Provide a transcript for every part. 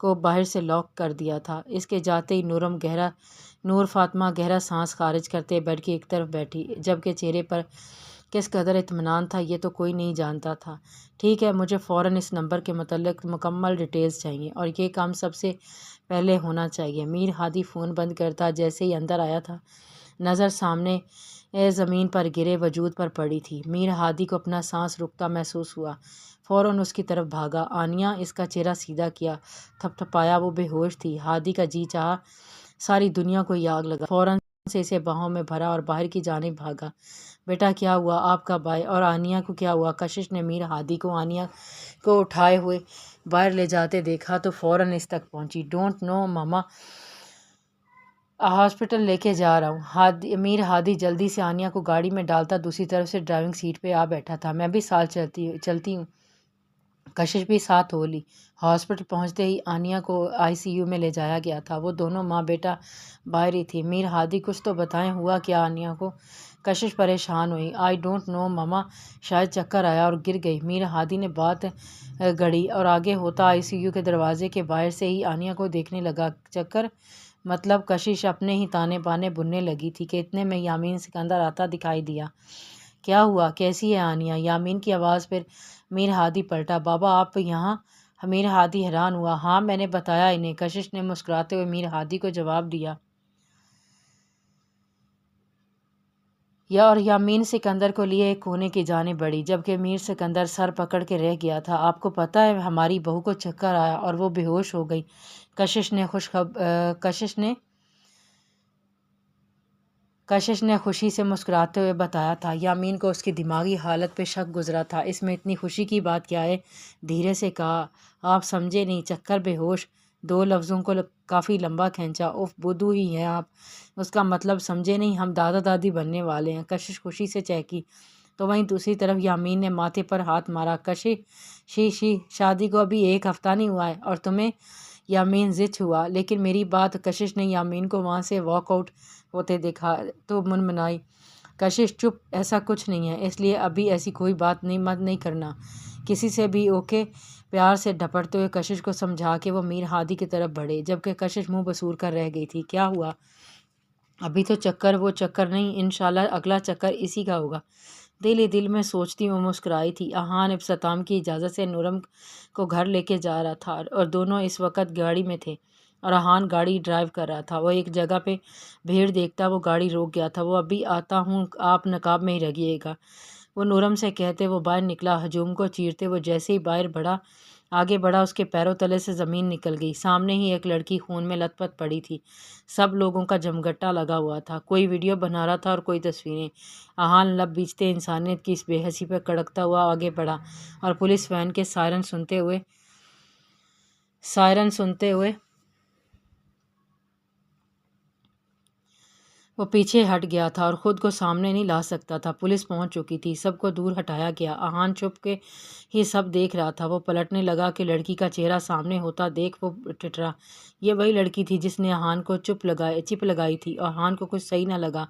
کو باہر سے لاک کر دیا تھا۔ اس کے جاتے ہی نور فاطمہ گہرا سانس خارج کرتے بیڈ کی ایک طرف بیٹھی، جبکہ چہرے پر کس قدر اطمینان تھا یہ تو کوئی نہیں جانتا تھا۔ ٹھیک ہے، مجھے فوراً اس نمبر کے متعلق مکمل ڈیٹیلز چاہیے اور یہ کام سب سے پہلے ہونا چاہیے۔ میر ہادی فون بند کرتا جیسے ہی اندر آیا تھا، نظر سامنے زمین پر گرے وجود پر پڑی تھی۔ میر ہادی کو اپنا سانس رکتا محسوس ہوا، فوراً اس کی طرف بھاگا۔ آنیہ اس کا چہرہ سیدھا کیا، تھپ تھپایا، وہ بے ہوش تھی۔ ہادی کا جی چاہا ساری دنیا کو آگ لگا، فوراً سے اسے باہوں میں بھرا اور باہر کی جانب بھاگا۔ بیٹا کیا ہوا؟ آپ کب آئے؟ اور آنیہ کو کیا ہوا؟ کشش نے میر ہادی کو آنیہ کو اٹھائے ہوئے باہر لے جاتے دیکھا تو فوراً اس تک پہنچی۔ ڈونٹ نو ماما، ہاسپٹل لے کے جا رہا ہوں۔ میر ہادی جلدی سے آنیہ کو گاڑی میں ڈالتا دوسری طرف سے ڈرائیونگ سیٹ پہ آ بیٹھا تھا۔ میں بھی ساتھ چلتی ہوں، کشش بھی ساتھ ہو لی۔ ہاسپٹل پہنچتے ہی آنیہ کو ICU میں لے جایا گیا تھا۔ وہ دونوں ماں بیٹا باہر ہی تھی۔ میر ہادی کچھ تو بتائیں، ہوا کیا آنیہ کو؟ کشش پریشان ہوئی۔ آئی ڈونٹ نو ماما، شاید چکر آیا اور گر گئی۔ میر ہادی نے بات گڑھی اور آگے ہوتا ICU کے دروازے کے باہر سے ہی آنیہ کو دیکھنے لگا۔ چکر مطلب؟ کشش اپنے ہی تانے بانے بننے لگی تھی کہ اتنے میں یامین سکندر آتا دکھائی دیا۔ کیا ہوا؟ کیسی ہے آنیہ؟ یامین کی آواز پر میر ہادی پلٹا۔ بابا آپ یہاں؟ میر ہادی حیران ہوا۔ ہاں میں نے بتایا انہیں، کشش نے مسکراتے ہوئے میر ہادی کو جواب دیا۔ اور یامین سکندر کو لیے ایک کونے کی جانب بڑھی، جبکہ میر سکندر سر پکڑ کے رہ گیا تھا۔ آپ کو پتہ ہے ہماری بہو کو چکر آیا اور وہ بے ہوش ہو گئی، کشش نے خوشی سے مسکراتے ہوئے بتایا تھا۔ یامین کو اس کی دماغی حالت پہ شک گزرا تھا۔ اس میں اتنی خوشی کی بات کیا ہے؟ دھیرے سے کہا۔ آپ سمجھے نہیں، چکر، بے ہوش۔ دو لفظوں کو کافی لمبا کھینچا۔ اوف، بدھو ہی ہیں آپ، اس کا مطلب سمجھے نہیں، ہم دادا دادی بننے والے ہیں۔ کشش خوشی سے چہکی تو وہیں دوسری طرف یامین نے ماتھے پر ہاتھ مارا۔ کشش شادی کو ابھی 1 ہفتہ نہیں ہوا ہے اور تمہیں؟ یامین زچ ہوا۔ لیکن میری بات۔ کشش نے یامین کو وہاں سے واک آؤٹ ہوتے دیکھا تو منمنائی۔ کشش چپ، ایسا کچھ نہیں ہے، اس لیے ابھی ایسی کوئی بات نہیں کرنا کسی سے بھی، اوکے؟ پیار سے ڈھپڑتے ہوئے کشش کو سمجھا کے وہ میر ہادی کی طرف بڑھے، جبکہ کشش منہ بسور کر رہ گئی تھی۔ کیا ہوا؟ ابھی تو چکر، وہ چکر نہیں، انشاءاللہ اگلا چکر اسی کا ہوگا۔ دل ہی دل میں سوچتی وہ مسکرائی تھی۔ احان ابتسام کی اجازت سے نورم کو گھر لے کے جا رہا تھا اور دونوں اس وقت گاڑی میں تھے اور احان گاڑی ڈرائیو کر رہا تھا۔ وہ ایک جگہ پہ بھیڑ دیکھتا وہ گاڑی روک گیا تھا۔ وہ ابھی آتا ہوں، آپ نقاب میں ہی رہیے گا، وہ نورم سے کہتے وہ باہر نکلا۔ ہجوم کو چیرتے وہ جیسے ہی آگے بڑھا اس کے پیروں تلے سے زمین نکل گئی۔ سامنے ہی ایک لڑکی خون میں لت پت پڑی تھی۔ سب لوگوں کا جمگٹا لگا ہوا تھا، کوئی ویڈیو بنا رہا تھا اور کوئی تصویریں۔ احان لب بیچتے انسانیت کی اس بے حسی پہ کڑکتا ہوا آگے بڑھا اور پولیس وین کے سائرن سنتے ہوئے وہ پیچھے ہٹ گیا تھا اور خود کو سامنے نہیں لا سکتا تھا۔ پولیس پہنچ چکی تھی، سب کو دور ہٹایا گیا۔ احان چھپ کے ہی سب دیکھ رہا تھا۔ وہ پلٹنے لگا کہ لڑکی کا چہرہ سامنے ہوتا دیکھ وہ ٹھٹرا۔ یہ وہی لڑکی تھی جس نے احان کو چپ لگائی تھی۔ احان کو کچھ صحیح نہ لگا۔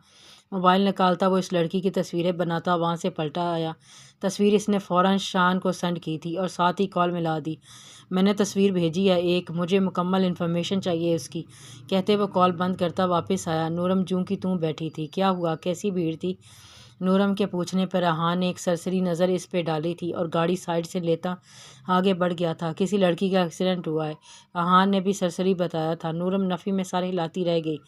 موبائل نکالتا وہ اس لڑکی کی تصویریں بناتا وہاں سے پلٹا آیا۔ تصویر اس نے فوراً شان کو سینڈ کی تھی اور ساتھ ہی کال ملا دی۔ میں نے تصویر بھیجی ہے ایک، مجھے مکمل انفارمیشن چاہیے اس کی، کہتے وہ کال بند کرتا واپس آیا۔ نورم جوں کی توں بیٹھی تھی۔ کیا ہوا؟ کیسی بھیڑ تھی؟ نورم کے پوچھنے پر احان نے ایک سرسری نظر اس پہ ڈالی تھی اور گاڑی سائڈ سے لیتا آگے بڑھ گیا تھا۔ کسی لڑکی کا ایکسیڈنٹ ہوا ہے، احان نے بھی سرسری بتایا تھا۔ نورم نفی میں سر ہلاتی رہ گئی،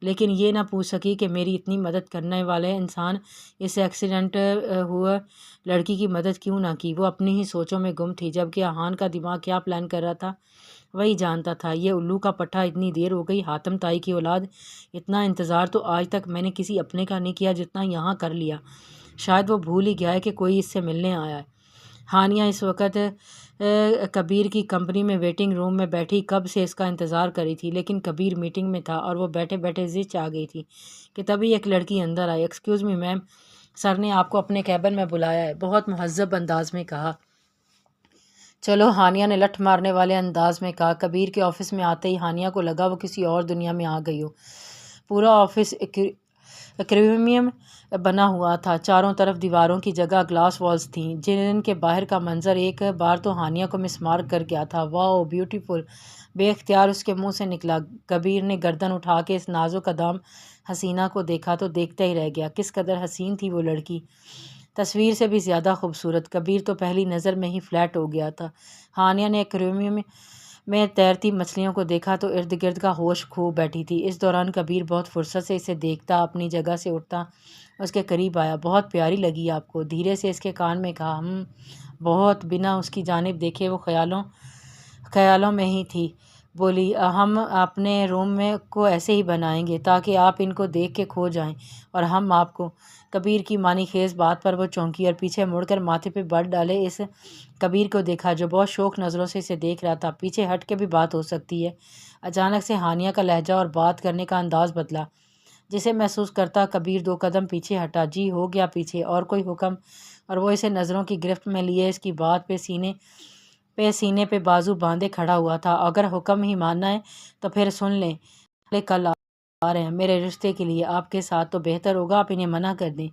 لیکن یہ نہ پوچھ سکی کہ میری اتنی مدد کرنے والے انسان اس ایکسیڈنٹ ہوئے لڑکی کی مدد کیوں نہ کی۔ وہ اپنی ہی سوچوں میں گم تھی، جبکہ احان کا دماغ کیا پلان کر رہا تھا وہی جانتا تھا۔ یہ الو کا پٹھا، اتنی دیر ہو گئی، حاتم تائی کی اولاد، اتنا انتظار تو آج تک میں نے کسی اپنے کا نہیں کیا جتنا یہاں کر لیا۔ شاید وہ بھول ہی گیا ہے کہ کوئی اس سے ملنے آیا ہے۔ ہانیہ اس وقت کبیر کی کمپنی میں ویٹنگ روم میں بیٹھی کب سے اس کا انتظار کری تھی، لیکن کبیر میٹنگ میں تھا اور وہ بیٹھے بیٹھے زچ آ گئی تھی کہ تبھی ایک لڑکی اندر آئی۔ ایکسکیوز می میم، سر نے آپ کو اپنے کیبن میں بلایا ہے، بہت مہذب انداز میں کہا۔ چلو، ہانیہ نے لٹھ مارنے والے انداز میں کہا۔ کبیر کے آفس میں آتے ہی ہانیہ کو لگا وہ کسی اور دنیا میں آ گئی ہو۔ پورا آفس ایکویریم بنا ہوا تھا، چاروں طرف دیواروں کی جگہ گلاس والز تھیں جن کے باہر کا منظر ایک بار تو ہانیہ کو مسمار کر گیا تھا۔ واؤ، بیوٹیفل! بے اختیار اس کے منہ سے نکلا۔ کبیر نے گردن اٹھا کے اس نازک قدام حسینہ کو دیکھا تو دیکھتا ہی رہ گیا۔ کس قدر حسین تھی وہ لڑکی، تصویر سے بھی زیادہ خوبصورت۔ کبیر تو پہلی نظر میں ہی فلیٹ ہو گیا تھا۔ ہانیہ نے ایکویریم میں تیرتی مچھلیوں کو دیکھا تو ارد گرد کا ہوش کھو بیٹھی تھی۔ اس دوران کبیر بہت فرصت سے اسے دیکھتا، اپنی جگہ سے اٹھتا، اس کے قریب آیا۔ بہت پیاری لگی آپ کو، دھیرے سے اس کے کان میں کہا۔ بہت۔ بنا اس کی جانب دیکھے وہ خیالوں میں ہی تھی۔ بولی، ہم اپنے روم کو ایسے ہی بنائیں گے تاکہ آپ ان کو دیکھ کے کھو جائیں اور ہم آپ کو۔ کبیر کی معنی خیز بات پر وہ چونکی اور پیچھے مڑ کر ماتھے پہ بر ڈالے اس کبیر کو دیکھا جو بہت شوق نظروں سے اسے دیکھ رہا تھا۔ پیچھے ہٹ کے بھی بات ہو سکتی ہے۔ اچانک سے ہانیہ کا لہجہ اور بات کرنے کا انداز بدلا، جسے محسوس کرتا کبیر 2 قدم پیچھے ہٹا۔ جی ہو گیا پیچھے، اور کوئی حکم؟ اور وہ اسے نظروں کی گرفت میں لیے اس کی بات پہ سینے پہ بازو باندھے کھڑا ہوا تھا۔ اگر حکم ہی ماننا ہے تو پھر سن لیں، کل آ رہے ہیں میرے رشتے کے لیے آپ کے ساتھ، تو بہتر ہوگا آپ انہیں منع کر دیں،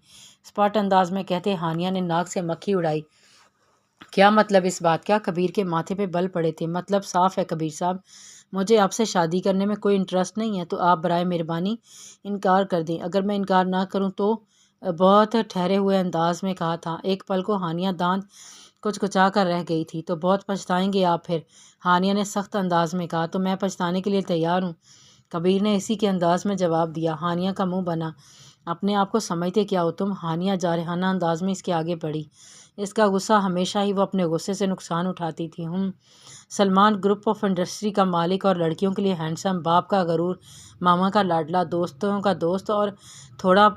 اسپاٹ انداز میں کہتے ہانیہ نے ناک سے مکھی اڑائی۔ کیا مطلب اس بات کا؟ کبیر کے ماتھے پہ بل پڑے تھے۔ مطلب صاف ہے کبیر صاحب، مجھے آپ سے شادی کرنے میں کوئی انٹرسٹ نہیں ہے، تو آپ برائے مہربانی انکار کر دیں۔ اگر میں انکار نہ کروں تو؟ بہت ٹھہرے ہوئے انداز میں کہا تھا۔ ایک پل کو ہانیہ دانت کچکچا کر رہ گئی تھی۔ تو بہت پچھتائیں گے آپ پھر، ہانیہ نے سخت انداز میں کہا۔ تو میں پچھتانے کے لیے تیار ہوں، کبیر نے اسی کے انداز میں جواب دیا۔ ہانیہ کا منہ بنا۔ اپنے آپ کو سمجھتے کیا ہو تم؟ ہانیہ جارحانہ انداز میں اس کے آگے بڑھی۔ اس کا غصہ، ہمیشہ ہی وہ اپنے غصے سے نقصان اٹھاتی تھی۔ سلمان گروپ آف انڈسٹری کا مالک اور لڑکیوں کے لیے ہینڈسم، باپ کا غرور، ماما کا لاڈلا، دوستوں کا دوست اور تھوڑا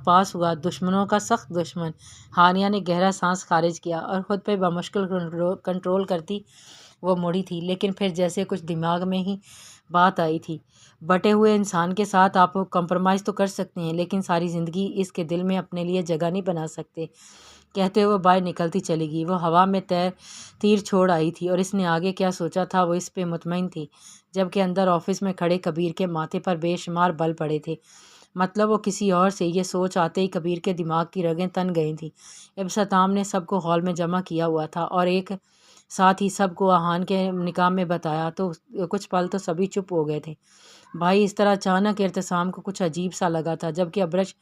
پاس ہوا دشمنوں کا سخت دشمن۔ ہانیہ نے گہرا سانس خارج کیا اور خود پہ بمشکل کنٹرول کرتی وہ مڑی تھی، لیکن پھر جیسے کچھ دماغ میں ہی بات آئی تھی۔ بٹے ہوئے انسان کے ساتھ آپ کمپرومائز تو کر سکتے ہیں، لیکن ساری زندگی اس کے دل میں اپنے لیے جگہ نہیں بنا سکتے، کہتے ہوئے باہر نکلتی چلی گئی۔ وہ ہوا میں تیر چھوڑ آئی تھی اور اس نے آگے کیا سوچا تھا وہ اس پہ مطمئن تھی، جبکہ اندر آفس میں کھڑے کبیر کے ماتھے پر بے شمار بل پڑے تھے۔ مطلب وہ کسی اور سے، یہ سوچ آتے ہی کبیر کے دماغ کی رگیں تن گئی تھیں۔ ابتسام نے سب کو ہال میں جمع کیا ہوا تھا اور ایک ساتھ ہی سب کو آہان کے نکاح میں بتایا، تو کچھ پل تو سبھی چپ ہو گئے تھے۔ بھائی اس طرح اچانک ابتسام کو کچھ عجیب سا لگا تھا، جبکہ ابرش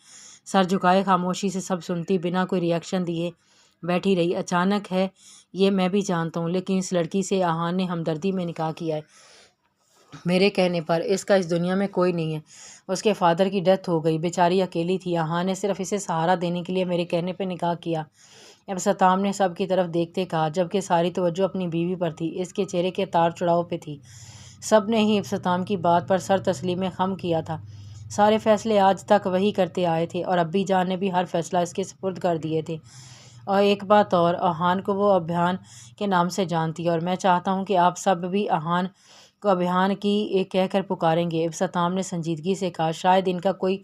سر جھکائے خاموشی سے سب سنتی، بنا کوئی ری ایکشن دیے بیٹھی رہی۔ اچانک ہے یہ میں بھی جانتا ہوں، لیکن اس لڑکی سے آہان نے ہمدردی میں نکاح کیا ہے، میرے کہنے پر۔ اس کا اس دنیا میں کوئی نہیں ہے، اس کے فادر کی ڈیتھ ہو گئی، بیچاری اکیلی تھی، آہان نے صرف اسے سہارا دینے کے لیے میرے کہنے پہ نکاح کیا۔ ابتسام نے سب کی طرف دیکھتے کہا، جبکہ ساری توجہ اپنی بیوی پر تھی، اس کے چہرے کے تار چڑھاؤ پہ تھی۔ سب نے ہی ابتسام کی بات پر سر تسلیم خم کیا تھا۔ سارے فیصلے آج تک وہی کرتے آئے تھے اور ابی جان نے بھی ہر فیصلہ اس کے سپرد کر دیے تھے۔ اور ایک بات اور، آہان کو وہ ابھیان کے نام سے جانتی ہے، اور میں چاہتا ہوں کہ آپ سب بھی آہان کو ابھیان کی کہہ کر پکاریں گے۔ ابتسام نے سنجیدگی سے کہا، شاید ان کا کوئی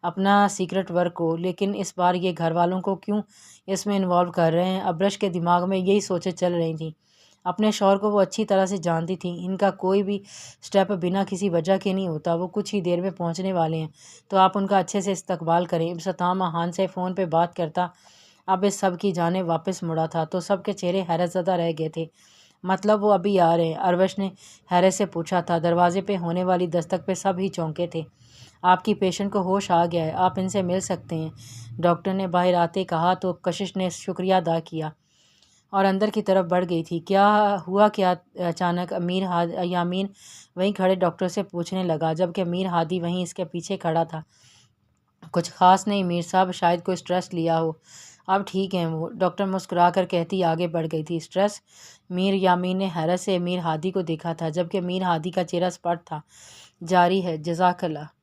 اپنا سیکرٹ ورک ہو، لیکن اس بار یہ گھر والوں کو کیوں اس میں انوالو کر رہے ہیں؟ ابرش کے دماغ میں یہی سوچیں چل رہی تھیں۔ اپنے شوہر کو وہ اچھی طرح سے جانتی تھیں، ان کا کوئی بھی سٹیپ بنا کسی وجہ کے نہیں ہوتا، وہ کچھ ہی دیر میں پہنچنے والے ہیں، تو آپ ان کا اچھے سے استقبال کریں۔ ابتسام آہان سے فون پہ بات کرتا اب اس سب کی جانب واپس مڑا تھا، تو سب کے چہرے حیرت زدہ رہ گئے تھے۔ مطلب وہ ابھی آ رہے ہیں؟ اروش نے حیرت سے پوچھا تھا۔ دروازے پہ ہونے والی دستک پہ سب ہی چونکے تھے۔ آپ کی پیشنٹ کو ہوش آ گیا ہے، آپ ان سے مل سکتے ہیں، ڈاکٹر نے باہر آتے کہا، تو کشش نے شکریہ ادا کیا اور اندر کی طرف بڑھ گئی تھی۔ کیا ہوا کیا؟ اچانک یامین وہیں کھڑے ڈاکٹر سے پوچھنے لگا، جبکہ میر ہادی وہیں اس کے پیچھے کھڑا تھا۔ کچھ خاص نہیں میر صاحب، شاید کوئی سٹریس لیا ہو، اب ٹھیک ہیں وہ، ڈاکٹر مسکرا کر کہتی آگے بڑھ گئی تھی۔ سٹریس؟ یامین نے حیرت سے میر ہادی کو دیکھا تھا، جبکہ میر ہادی کا چہرہ سپٹ تھا۔ جاری ہے، جزاک اللہ۔